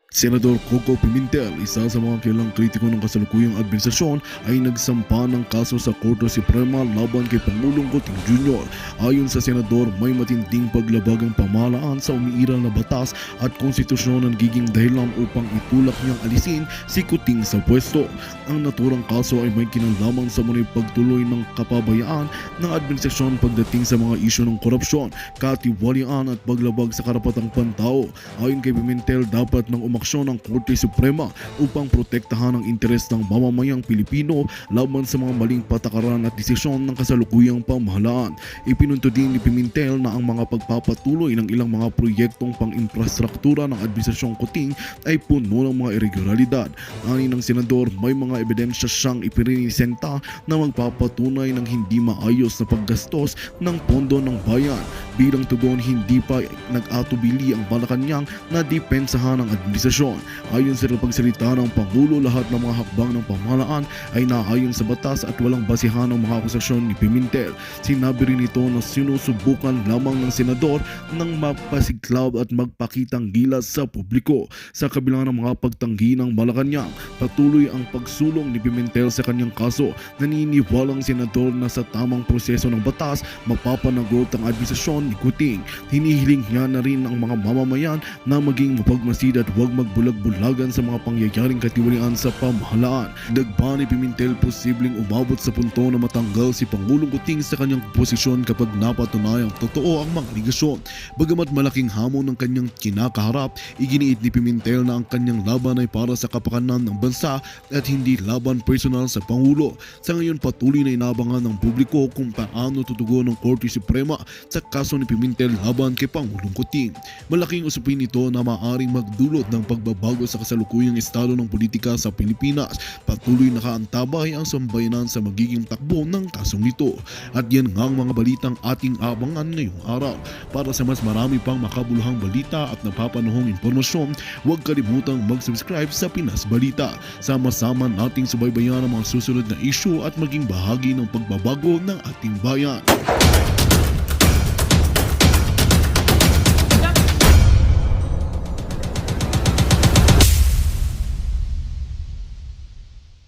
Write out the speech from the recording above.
Senador Coco Pimentel, isa sa mga kilalang kritiko ng kasalukuyang administrasyon, ay nagsampa ng kaso sa Korte Suprema laban kay Pangulong Coting Jr. Ayon sa senador, may matinding paglabag ang pamahalaan sa umiiral na batas at konstitusyon na nagiging dahilan upang itulak niyang alisin si Coting sa pwesto. Ang naturang kaso ay may kinalaman sa munay pagtuloy ng kapabayaan ng administrasyon pagdating sa mga isyu ng korupsyon, katiwalian at paglabag sa karapatang pantao. Ayon kay Pimentel, dapat ng umaksyon ng Korte Suprema upang protektahan ang interes ng mamamayang Pilipino laban sa mga maling patakaran at desisyon ng kasalukuyang pamahalaan. Ipinunto din ni Pimentel na ang mga pagpapatuloy ng ilang mga proyektong pang-infrastruktura ng Administrasyong Coting ay puno ng mga irregularidad. Ani ng senador, may mga ebidensya siyang ipininisenta na magpapatunay ng hindi maayos na paggastos ng pondo ng bayan. Bilang tugon, hindi pa nag-atubili ang Malacanang na depensahan ng administrasyon. Ayon sa pagsalita ng Pangulo, lahat ng mga hakbang ng pamahalaan ay naayon sa batas at walang basihan ng mga akusasyon ni Pimentel. Sinabi rin ito na sinusubukan lamang ng senador ng mapasiklab at magpakitang gilas sa publiko. Sa kabila ng mga pagtanggi ng Malacanang, patuloy ang pagsulong ni Pimentel sa kanyang kaso. Naniniwalang senador na sa tamang proseso ng batas, mapapanagot ang administrasyon ni Coting. Hinihiling niya na rin ang mga mamamayan na maging mapagmasid at huwag magbulag-bulagan sa mga pangyayaring katiwalian sa pamahalaan. Dagba ni Pimentel, posibleng umabot sa punto na matanggal si Pangulong Coting sa kanyang posisyon kapag napatunayang totoo ang mga aligasyon. Bagamat malaking hamon ng kanyang kinakaharap, iginiit ni Pimentel na ang kanyang laban ay para sa kapakanan ng bansa at hindi laban personal sa Pangulo. Sa ngayon, patuloy na inabangan ng publiko kung paano tutugon ng Korte Suprema sa kaso ni Pimentel laban kay Pangulong Coting. Malaking usapin ito na maaaring magdulot ng pagbabago sa kasalukuyang estado ng politika sa Pilipinas. Patuloy nakaantabay ang sambayanan sa magiging takbo ng kasong ito. At yan nga ang mga balitang ating abangan ngayong araw. Para sa mas marami pang makabuluhang balita at napapanahong impormasyon, huwag kalimutang mag-subscribe sa Pinas Balita. Sama-sama nating subaybayan ang mga susunod na issue at maging bahagi ng pagbabago ng ating bayan.